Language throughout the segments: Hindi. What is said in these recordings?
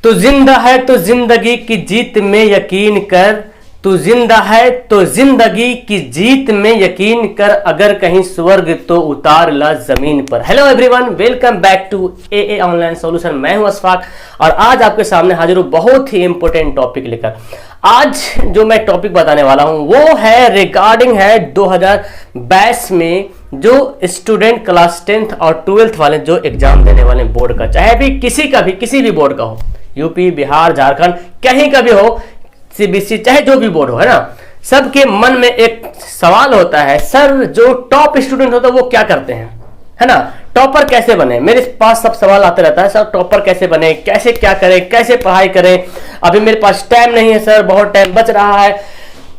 तू जिंदा है तो जिंदगी की जीत में यकीन कर, तू जिंदा है तो जिंदगी की जीत में यकीन कर, अगर कहीं स्वर्ग तो उतार ला जमीन पर। Hello everyone, welcome back to a online solution. मैं हूं अशफाक और आज आपके सामने हाजिर हूं बहुत ही इंपॉर्टेंट टॉपिक लेकर। आज जो मैं टॉपिक बताने वाला हूं वो है रिगार्डिंग है 2022 में जो स्टूडेंट क्लास 10th और 12th वाले जो एग्जाम देने वाले बोर्ड का, चाहे भी किसी भी बोर्ड का हो, यूपी, बिहार, झारखंड, कहीं का भी हो, सीबीएसई, चाहे जो भी बोर्ड हो, है ना। सबके मन में एक सवाल होता है, सर जो टॉप स्टूडेंट होता है वो क्या करते हैं, है ना। टॉपर कैसे बने, मेरे पास सब सवाल आते रहता है, सर टॉपर कैसे बने, कैसे क्या करें, कैसे पढ़ाई करें, अभी मेरे पास टाइम नहीं है सर, बहुत टाइम बच रहा है।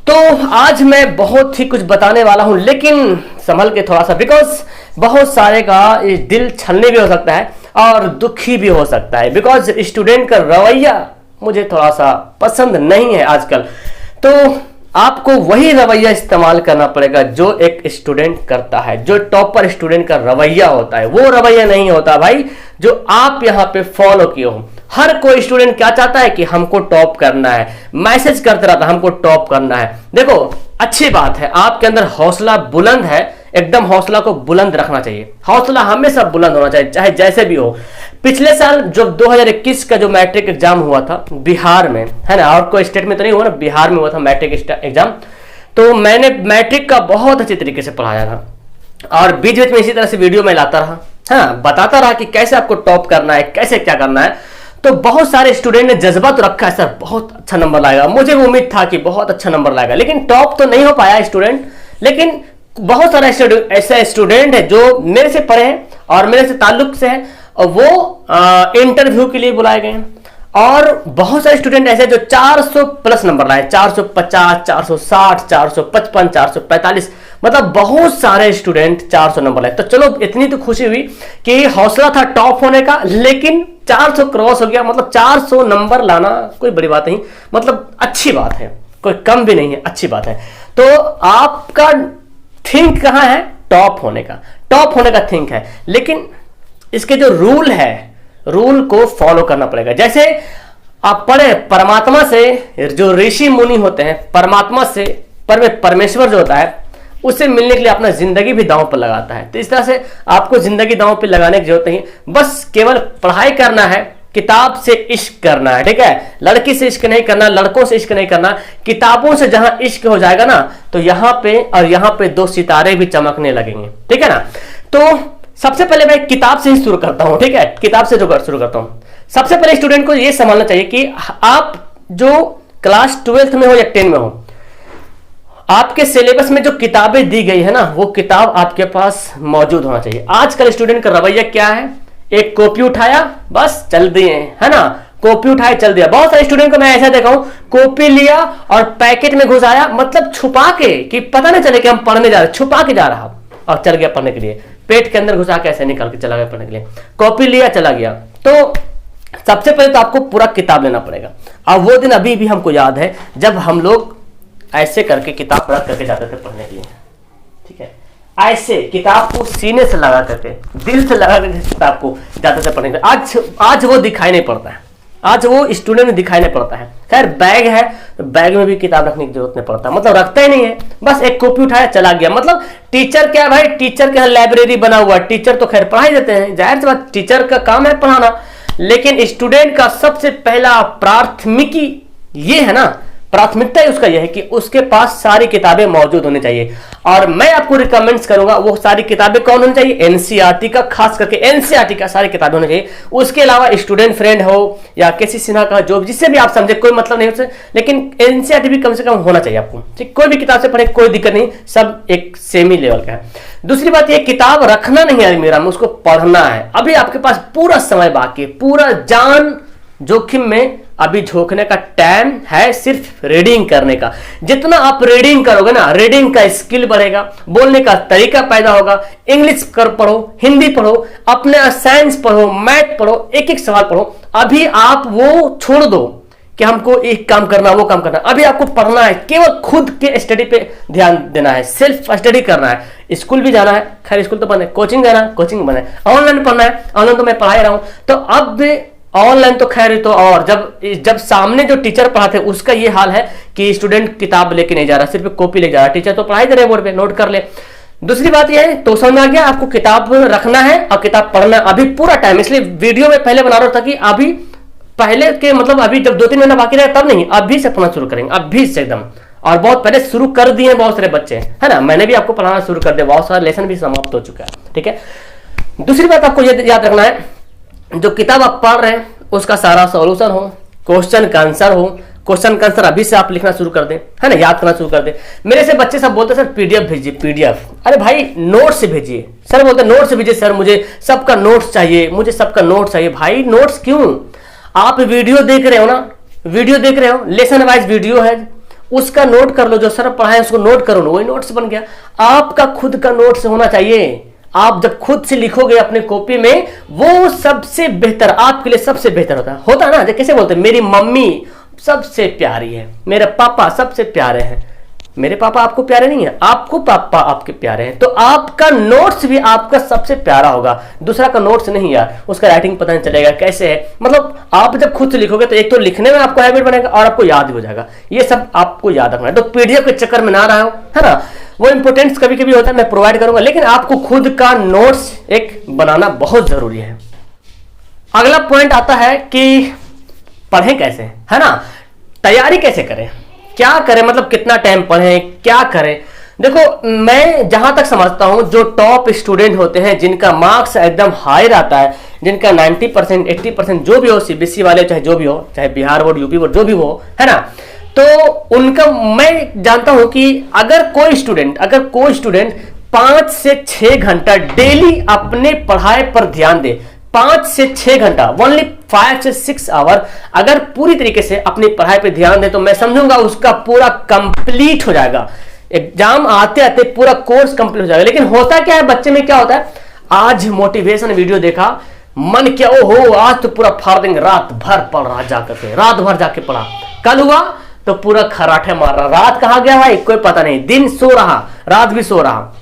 तो आज मैं बहुत ही कुछ बताने वाला हूं, लेकिन संभल के थोड़ा सा, बिकॉज बहुत सारे का दिल छलने भी हो सकता है और दुखी भी हो सकता है, बिकॉज स्टूडेंट का रवैया मुझे थोड़ा सा पसंद नहीं है आजकल। तो आपको वही रवैया इस्तेमाल करना पड़ेगा जो एक स्टूडेंट करता है, जो टॉपर स्टूडेंट का रवैया होता है। वो रवैया नहीं होता भाई जो आप यहाँ पे फॉलो किए हो। हर कोई स्टूडेंट क्या चाहता है कि हमको टॉप करना है, मैसेज करते रहता है हमको टॉप करना है। देखो अच्छी बात है, आपके अंदर हौसला बुलंद है, एकदम हौसला को बुलंद रखना चाहिए। हौसला हमेशा बुलंद होना चाहिए, चाहे जैसे भी हो। पिछले साल जब 2021 का जो मैट्रिक एग्जाम हुआ था बिहार में, है ना, और कोई स्टेट में तो नहीं हुआ ना, बिहार में हुआ था मैट्रिक एग्जाम। तो मैंने मैट्रिक का बहुत अच्छे तरीके से पढ़ाया था और बीच बीच में इसी तरह से वीडियो में लाता रहा, हाँ, बताता रहा कि कैसे आपको टॉप करना है, कैसे क्या करना है। तो बहुत सारे स्टूडेंट ने जज्बा तो रखा है, सर बहुत अच्छा नंबर लाएगा, मुझे भी उम्मीद था कि बहुत अच्छा नंबर लाएगा, लेकिन टॉप तो नहीं हो पाया स्टूडेंट। लेकिन बहुत सारे ऐसे स्टूडेंट है जो मेरे से पढ़े हैं और मेरे से ताल्लुक से हैं और वो इंटरव्यू के लिए बुलाए गए हैं। और बहुत सारे स्टूडेंट ऐसे जो 400 प्लस नंबर लाए, 450, 460, 455, 445, मतलब बहुत सारे स्टूडेंट 400 नंबर लाए। तो चलो इतनी तो खुशी हुई कि हौसला था टॉप होने का, लेकिन 400 क्रॉस हो गया, मतलब 400 नंबर लाना कोई बड़ी बात नहीं, मतलब अच्छी बात है, कोई कम भी नहीं है, अच्छी बात है। तो आपका थिंक कहां है, टॉप होने का, टॉप होने का थिंक है, लेकिन इसके जो रूल है, रूल को फॉलो करना पड़ेगा। जैसे आप पढ़े परमात्मा से, जो ऋषि मुनि होते हैं, परमात्मा से परमेश्वर जो होता है उससे मिलने के लिए अपना जिंदगी भी दांव पर लगाता है। तो इस तरह से आपको जिंदगी दांव पर लगाने की जरूरत नहीं, बस केवल पढ़ाई करना है, किताब से इश्क करना है, ठीक है। लड़की से इश्क नहीं करना, लड़कों से इश्क नहीं करना, किताबों से जहां इश्क हो जाएगा ना, तो यहां पे और यहां पे दो सितारे भी चमकने लगेंगे, ठीक है ना। तो सबसे पहले मैं किताब से ही शुरू करता हूं, ठीक है, किताब से जो शुरू करता हूं। सबसे पहले स्टूडेंट को यह समझना चाहिए कि आप जो क्लास 12th में हो या 10 में हो, आपके सिलेबस में जो किताबें दी गई है ना, वो किताब आपके पास मौजूद होना चाहिए। आजकल स्टूडेंट का रवैया क्या है, एक कॉपी उठाया बस चल दिए, है ना, कॉपी उठाया चल दिया। बहुत सारे स्टूडेंट को मैं ऐसा देखा हूं, कॉपी लिया और पैकेट में घुसाया, मतलब छुपा के, कि पता नहीं चले कि हम पढ़ने जा रहे, छुपा के जा रहा और चल गया पढ़ने के लिए, पेट के अंदर घुसा के ऐसे निकाल के चला गया पढ़ने के लिए, कॉपी लिया चला गया। तो सबसे पहले तो आपको पूरा किताब लेना पड़ेगा। अब वो दिन अभी भी हमको याद है जब हम लोग ऐसे करके किताब रख करके जाते थे पढ़ने के लिए, ठीक है, ऐसे किताब को सीने से लगा करके, दिल से लगा करके किताब को जाते थे पढ़ने के लिए। आज वो दिखाई नहीं पड़ता है, आज वो स्टूडेंट में दिखाई नहीं पड़ता है। खैर बैग है तो बैग में भी किताब रखने की जरूरत नहीं पड़ता, मतलब रखता ही नहीं है, बस एक कॉपी उठाया चला गया। मतलब टीचर क्या है भाई, टीचर के यहाँ लाइब्रेरी बना हुआ है, टीचर तो खैर पढ़ाई देते हैं, जाहिर सी बात टीचर का काम है पढ़ाना, लेकिन स्टूडेंट का सबसे पहला प्राथमिकी ये है ना, प्राथमिकता ही उसका यह है कि उसके पास सारी किताबें मौजूद होनी चाहिए। और मैं आपको रिकमेंड करूंगा वो सारी किताबें कौन होनी चाहिए, एनसीईआरटी का, खास करके एनसीईआरटी का सारी किताबें होनी चाहिए। उसके अलावा स्टूडेंट फ्रेंड हो या किसी सिन्हा का, जो जिससे भी आप समझे, कोई मतलब नहीं उससे, लेकिन एनसीईआरटी भी कम से कम होना चाहिए आपको, ठीक। कोई भी किताब से पढ़े कोई दिक्कत नहीं, सब एक सेमी लेवल का है। दूसरी बात ये, किताब रखना नहीं है अलमीरा में, उसको पढ़ना है। अभी आपके पास पूरा समय बाकी, पूरा जान जोखिम में अभी झोंकने का टाइम है, सिर्फ रीडिंग करने का। जितना आप रीडिंग करोगे ना, रीडिंग का स्किल बढ़ेगा, बोलने का तरीका पैदा होगा, इंग्लिश कर पढ़ो, हिंदी पढ़ो, अपने साइंस पढ़ो, मैथ पढ़ो, एक एक सवाल पढ़ो। अभी आप वो छोड़ दो कि हमको एक काम करना, वो काम करना, अभी आपको पढ़ना है, केवल खुद के स्टडी पे ध्यान देना है, सेल्फ स्टडी करना है। स्कूल भी जाना है, खैर स्कूल तो बंद है, कोचिंग जाना है, कोचिंग बंद है, ऑनलाइन पढ़ना है, ऑनलाइन तो मैं पढ़ा ही रहा हूं। तो अब ऑनलाइन तो खैर तो, और जब सामने जो टीचर पढ़ाते हैं उसका ये हाल है कि स्टूडेंट किताब लेके नहीं जा रहा, सिर्फ कॉपी ले जा रहा है, टीचर तो पढ़ाई दे रहे बोर्ड पे, नोट कर ले। दूसरी बात यह है, तो समझ में आ गया, आपको किताब रखना है और किताब पढ़ना अभी पूरा टाइम। इसलिए वीडियो में पहले बना रहा था कि अभी पहले के मतलब अभी जब 2-3 महीना बाकी रहे तब नहीं, अभी से पढ़ना शुरू करेंगे, अभी से एकदम। और बहुत पहले शुरू कर दिए हैं बहुत सारे बच्चे, है ना, मैंने भी आपको पढ़ाना शुरू कर दिया, बहुत सारा लेसन भी समाप्त हो चुका है, ठीक है। दूसरी बात आपको याद रखना है, जो किताब आप पढ़ रहे हैं उसका सारा सॉल्यूशन हो, क्वेश्चन का आंसर हो, क्वेश्चन का आंसर अभी से आप लिखना शुरू कर दें, है ना, याद करना शुरू कर दें। मेरे से बच्चे सब बोलते हैं सर पीडीएफ भेजिए, पीडीएफ। अरे भाई नोट्स से भेजिए, सर बोलते हैं नोट्स से भेजिए, सर मुझे सबका नोट्स चाहिए, मुझे सबका नोट्स चाहिए। भाई नोट्स क्यों, आप वीडियो देख रहे हो ना, वीडियो देख रहे हो, लेसन वाइज वीडियो है, उसका नोट कर लो, जो सर पढ़ाए उसको नोट करो ना, वही नोट्स बन गया। आपका खुद का नोट्स होना चाहिए, आप जब खुद से लिखोगे अपने कॉपी में, वो सबसे बेहतर आपके लिए, सबसे बेहतर होता है ना। कैसे बोलते हैं, मेरी मम्मी सबसे प्यारी है, मेरे पापा सबसे प्यारे हैं। मेरे पापा आपको प्यारे नहीं है, आपको पापा आपके प्यारे हैं, तो आपका नोट्स भी आपका सबसे प्यारा होगा, दूसरा का नोट्स नहीं यार, उसका राइटिंग पता नहीं चलेगा कैसे है। मतलब आप जब खुद से लिखोगे तो एक तो लिखने में आपको हैबिट बनेगा और आपको याद भी हो जाएगा। ये सब आपको याद रखना है। तो पीडीएफ के चक्कर में ना रहा हो, है ना, वो इंपोर्टेंस कभी कभी होता है, मैं प्रोवाइड करूंगा, लेकिन आपको खुद का नोट्स एक बनाना बहुत जरूरी है। अगला पॉइंट आता है कि पढ़ें कैसे, है ना, तैयारी कैसे करें, क्या करें, मतलब कितना टाइम पढ़ें, क्या करें। देखो मैं जहां तक समझता हूं, जो टॉप स्टूडेंट होते हैं, जिनका मार्क्स एकदम हाई रहता है, जिनका 90% 80% जो भी हो, सीबीएसई वाले चाहे जो भी हो, चाहे बिहार बोर्ड यूपी बोर्ड जो भी हो, है ना, तो उनका मैं जानता हूं कि अगर कोई स्टूडेंट 5 से 6 घंटा डेली अपने पढ़ाई पर ध्यान दे, 5 से 6 घंटा, ओनली 5 से 6 आवर अगर पूरी तरीके से अपनी पढ़ाई पे ध्यान दे, तो मैं समझूंगा उसका पूरा कंप्लीट हो जाएगा, एग्जाम आते आते पूरा कोर्स कंप्लीट हो जाएगा। लेकिन होता क्या है, बच्चे में क्या होता है, आज मोटिवेशन वीडियो देखा, मन क्या ओहो आज तो पूरा फाड़ देंगे, रात भर पढ़ रहा, जाकर के रात भर जाके पढ़ा, कल हुआ तो पूरा खराटे मार रहा, रात कहाँ गया भाई कोई पता नहीं, दिन सो रहा, रात भी सो रहा।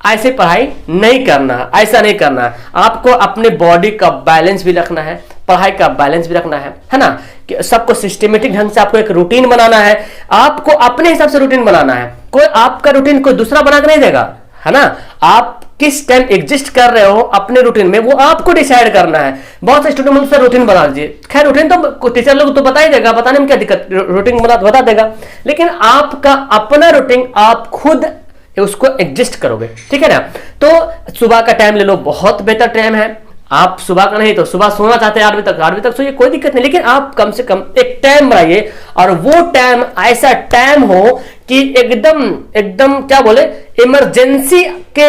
ऐसे पढ़ाई नहीं करना, ऐसा नहीं करना है। आपको अपने बॉडी का बैलेंस भी रखना है, पढ़ाई का बैलेंस भी रखना है ना, कि सबको सिस्टमेटिक ढंग से आपको एक रूटीन बनाना है, आपको अपने हिसाब से रूटीन बनाना है। कोई आपका रूटीन कोई दूसरा बना के नहीं देगा, है ना, आप किस टाइम एग्जिस्ट कर रहे हो अपने रूटीन में, वो आपको डिसाइड करना है। बहुत से स्टूडेंट मुझसे रूटीन बना दीजिए, खैर रूटीन तो टीचर लोग तो बता ही देगा, बताने में क्या दिक्कत, रूटीन बता देगा, लेकिन आपका अपना रूटीन आप खुद उसको एडजस्ट करोगे, ठीक है ना। तो सुबह का टाइम ले लो, बहुत बेहतर टाइम है। आप सुबह का नहीं तो सुबह सोना चाहते हैं 8 बजे तक सोइए, कोई दिक्कत नहीं, लेकिन आप कम से कम एक टाइम बनाइए, और वो टाइम ऐसा टाइम हो कि एकदम क्या बोले, इमरजेंसी के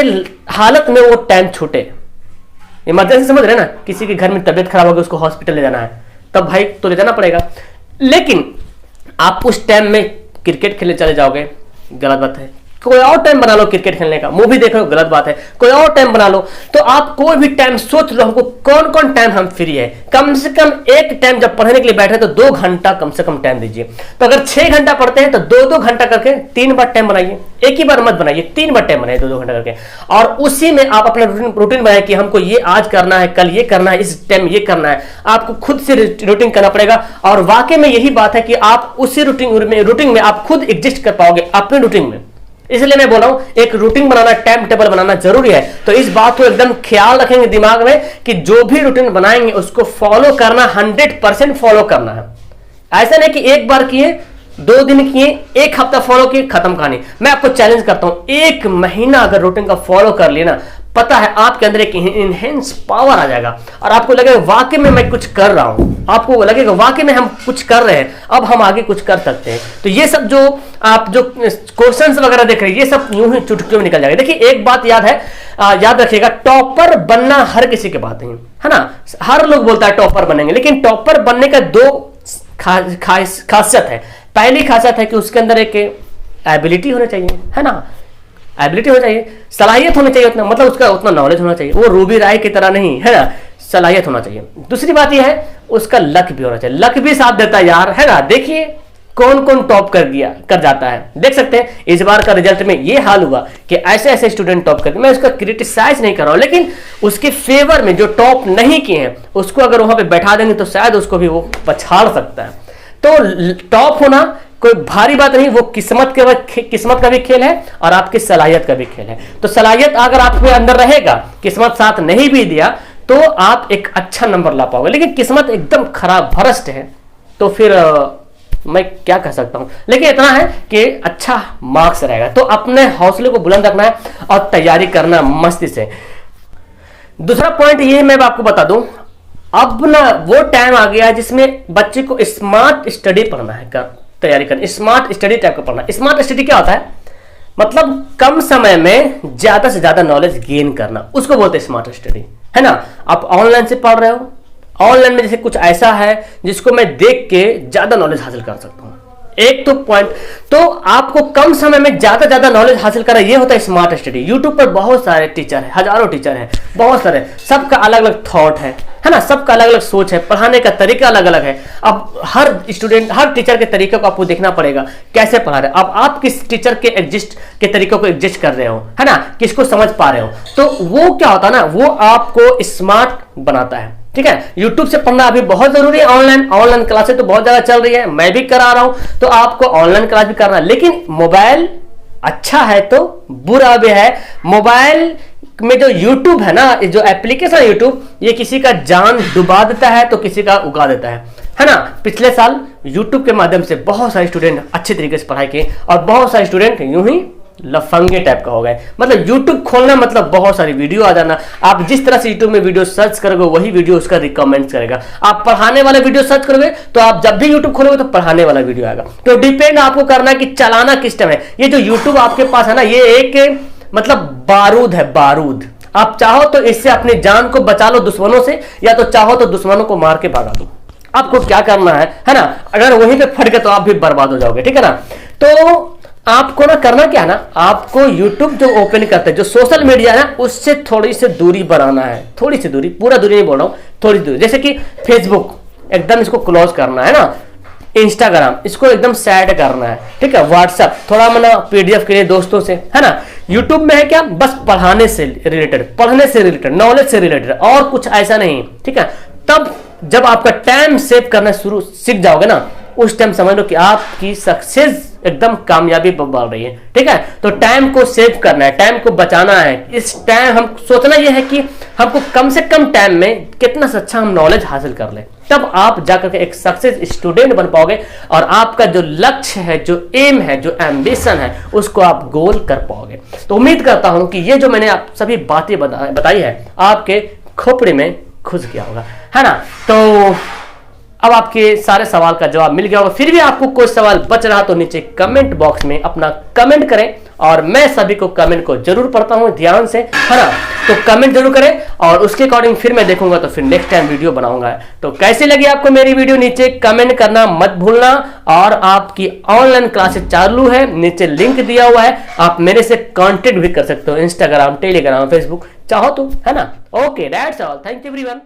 हालत में वो टाइम छूटे। इमरजेंसी समझ रहे ना, किसी के घर में तबियत खराब हो गई, उसको हॉस्पिटल ले जाना है, तब भाई तो ले जाना पड़ेगा। लेकिन आप उस टाइम में क्रिकेट खेलने चले जाओगे, गलत बात है। कोई और टाइम बना लो क्रिकेट खेलने का, मूवी देख रहे हो, गलत बात है, कोई और टाइम बना लो। तो आप कोई भी टाइम सोच लो, हमको कौन कौन टाइम हम फ्री है, कम से कम एक टाइम जब पढ़ने के लिए बैठे तो 2 घंटा कम से कम टाइम दीजिए। तो अगर 6 घंटा पढ़ते हैं तो 2-2 घंटा करके 3 बार टाइम बनाइए, एक ही बार मत बनाइए, 3 बार टाइम बनाइए 2-2 घंटा करके, और उसी में आप अपना रूटीन बनाए कि हमको ये आज करना है, कल ये करना है, इस टाइम ये करना है। आपको खुद से रूटीन करना पड़ेगा, और वाकई में यही बात है कि आप उसी रूटीन में आप खुद एग्जिस्ट कर पाओगे अपने रूटीन में। इसलिए मैं बोल रहा हूं एक रूटीन बनाना, टाइम टेबल बनाना जरूरी है। तो इस बात को एकदम ख्याल रखेंगे दिमाग में कि जो भी रूटीन बनाएंगे उसको फॉलो करना, 100% फॉलो करना है। ऐसा नहीं कि एक बार किए, 2 दिन किए, 1 हफ्ता फॉलो किए, खत्म कहानी। मैं आपको चैलेंज करता हूं, 1 महीना अगर रूटीन का फॉलो कर लिए ना, पता है आपके अंदर एक इनहेंस पावर आ जाएगा, और आपको लगेगा वाकई में मैं कुछ कर रहा हूं, आपको लगेगा वाकई में हम कुछ कर रहे हैं, अब हम आगे कुछ कर सकते हैं। तो ये सब जो आप जो क्वेश्चंस वगैरह देख रहे हैं, ये सब यूं ही चुटकियों में निकल जाएगा। देखिए एक बात याद है, याद रखिएगा, टॉपर बनना हर किसी की बात नहीं है ना, हर लोग बोलता है टॉपर बनेंगे, लेकिन टॉपर बनने का 2 खासियत है। पहली खासियत है कि उसके अंदर एक एबिलिटी होनी चाहिए, है ना, एबिलिटी होनी चाहिए, सलाहियत होनी चाहिए, उतना मतलब उसका उतना नॉलेज होना चाहिए, वो रूबी राय की तरह नहीं, है ना, सलाहियत होना चाहिए। दूसरी बात यह है उसका लक भी होना चाहिए, लक भी साथ देता है यार, है ना। देखिए कौन कौन टॉप कर जाता है। देख सकते हैं इस बार का रिजल्ट में ये हाल हुआ कि ऐसे ऐसे स्टूडेंट टॉप करते। मैं उसका क्रिटिसाइज नहीं कर रहा हूं, लेकिन उसके फेवर में जो टॉप नहीं किए हैं उसको अगर वहां पे बैठा देंगे तो शायद उसको भी वो पछाड़ सकता है। तो टॉप होना कोई भारी बात नहीं, वो किस्मत का भी खेल है और आपकी सलाहियत का भी खेल है। तो सलाहियत अगर आपके अंदर रहेगा, किस्मत साथ नहीं भी दिया तो आप एक अच्छा नंबर ला पाओगे। लेकिन किस्मत एकदम खराब भ्रष्ट है तो फिर मैं क्या कह सकता हूं, लेकिन इतना है कि अच्छा मार्क्स रहेगा। तो अपने हौसले को बुलंद रखना है और तैयारी करना मस्ती से। दूसरा पॉइंट ये मैं आपको बता दूं, अब ना वो टाइम आ गया है जिसमें बच्चे को स्मार्ट स्टडी पढ़ना है, तैयारी करना, स्मार्ट स्टडी टाइप का पढ़ना। स्मार्ट स्टडी क्या होता है, मतलब कम समय में ज्यादा से ज्यादा नॉलेज गेन करना, उसको बोलते हैं स्मार्ट स्टडी, है ना। आप ऑनलाइन से पढ़ रहे हो, ऑनलाइन में जैसे कुछ ऐसा है जिसको मैं देख के ज्यादा नॉलेज हासिल कर सकता हूं, एक तो पॉइंट। तो आपको कम समय में ज्यादा नॉलेज हासिल करना, ये होता है स्मार्ट स्टडी। यूट्यूब पर बहुत सारे टीचर हैं, हजारों टीचर हैं, बहुत सारे, सबका अलग अलग थॉट है ना, सबका अलग अलग सोच है, पढ़ाने का तरीका अलग अलग है। अब हर स्टूडेंट, हर टीचर के तरीके को आपको देखना पड़ेगा कैसे पढ़ा रहे हैं। अब आप किस टीचर के तरीकों को एडजस्ट कर रहे हो, है ना, किसको समझ पा रहे हो, तो वो क्या होता है ना, वो आपको स्मार्ट बनाता है। ठीक है, YouTube से पढ़ना अभी बहुत जरूरी है। ऑनलाइन क्लासेस तो बहुत ज्यादा चल रही है, मैं भी करा रहा हूं, तो आपको ऑनलाइन क्लास भी करना है। लेकिन मोबाइल अच्छा है तो बुरा भी है। मोबाइल में जो YouTube है ना, जो एप्लीकेशन है YouTube, ये किसी का जान डुबा देता है तो किसी का उगा देता है ना। पिछले साल YouTube के माध्यम से बहुत सारे स्टूडेंट अच्छे तरीके से पढ़ाई किए और बहुत सारे स्टूडेंट यूं ही लफंगे टाइप का हो गए। मतलब YouTube खोलना मतलब बहुत सारी वीडियो आ जाना। आप जिस तरह से YouTube में वीडियो सर्च करोगे वही वीडियो उसका रिकमेंड करेगा। आप पढ़ाने वाला वीडियो सर्च करोगे तो आप जब भी YouTube खोलोगे तो पढ़ाने वाला वीडियो आएगा। तो डिपेंड आपको करना है कि चलाना किस टाइम है। ये जो YouTube आपके पास है ना, ये एक मतलब बारूद है, बारूद। आप चाहो तो इससे अपनी जान को बचा लो दुश्मनों से, या तो चाहो तो दुश्मनों को मार के भगा दो। आपको क्या करना है ना। अगर वहीं पे फट गए तो आप भी बर्बाद हो जाओगे, ठीक है ना। तो आपको ना करना क्या है ना, आपको YouTube जो ओपन करते हैं, जो सोशल मीडिया है ना, उससे थोड़ी सी दूरी बनाना है। थोड़ी सी दूरी, पूरा दूरी नहीं बोल रहा हूं, थोड़ी दूरी। जैसे कि फेसबुक एकदम इसको क्लोज करना है ना, इंस्टाग्राम इसको एकदम साइड करना है, ठीक है। व्हाट्सएप थोड़ा मना PDF के लिए दोस्तों से, है ना। यूट्यूब में है क्या, बस पढ़ाने से रिलेटेड, पढ़ने से रिलेटेड, नॉलेज से रिलेटेड, और कुछ ऐसा नहीं, ठीक है। तब जब आपका टाइम सेव करना शुरू सीख जाओगे ना, उस टाइम समझ लो कि आपकी सक्सेस एकदम कामयाबी पर बढ़ रही है, ठीक है। तो टाइम को सेव करना है, टाइम को बचाना है। इस टाइम हम सोचना यह है कि हमको कम से कम टाइम में कितना से अच्छा हम नॉलेज हासिल कर ले, तब आप जाकर के एक सक्सेस स्टूडेंट बन पाओगे और आपका जो लक्ष्य है, जो एम है, जो एम्बिशन है, उसको आप गोल कर पाओगे। तो उम्मीद करता हूं कि ये जो मैंने आप सभी बातें बताई है आपके खोपड़ी में घुस गया होगा, है ना। तो अब आपके सारे सवाल का जवाब मिल गया होगा। फिर भी आपको कोई सवाल बच रहा तो नीचे कमेंट बॉक्स में अपना कमेंट करें, और मैं सभी को कमेंट को जरूर पढ़ता हूं ध्यान से, है ना। तो कमेंट जरूर करें और उसके अकॉर्डिंग फिर मैं देखूंगा, तो फिर नेक्स्ट टाइम वीडियो बनाऊंगा। तो कैसी लगी आपको मेरी वीडियो, नीचे कमेंट करना मत भूलना। और आपकी ऑनलाइन क्लासेस चालू है, नीचे लिंक दिया हुआ है, आप मेरे से कांटेक्ट भी कर सकते हो, इंस्टाग्राम, टेलीग्राम, फेसबुक, चाहो तो, है ना। Okay, that's all, thank you everyone.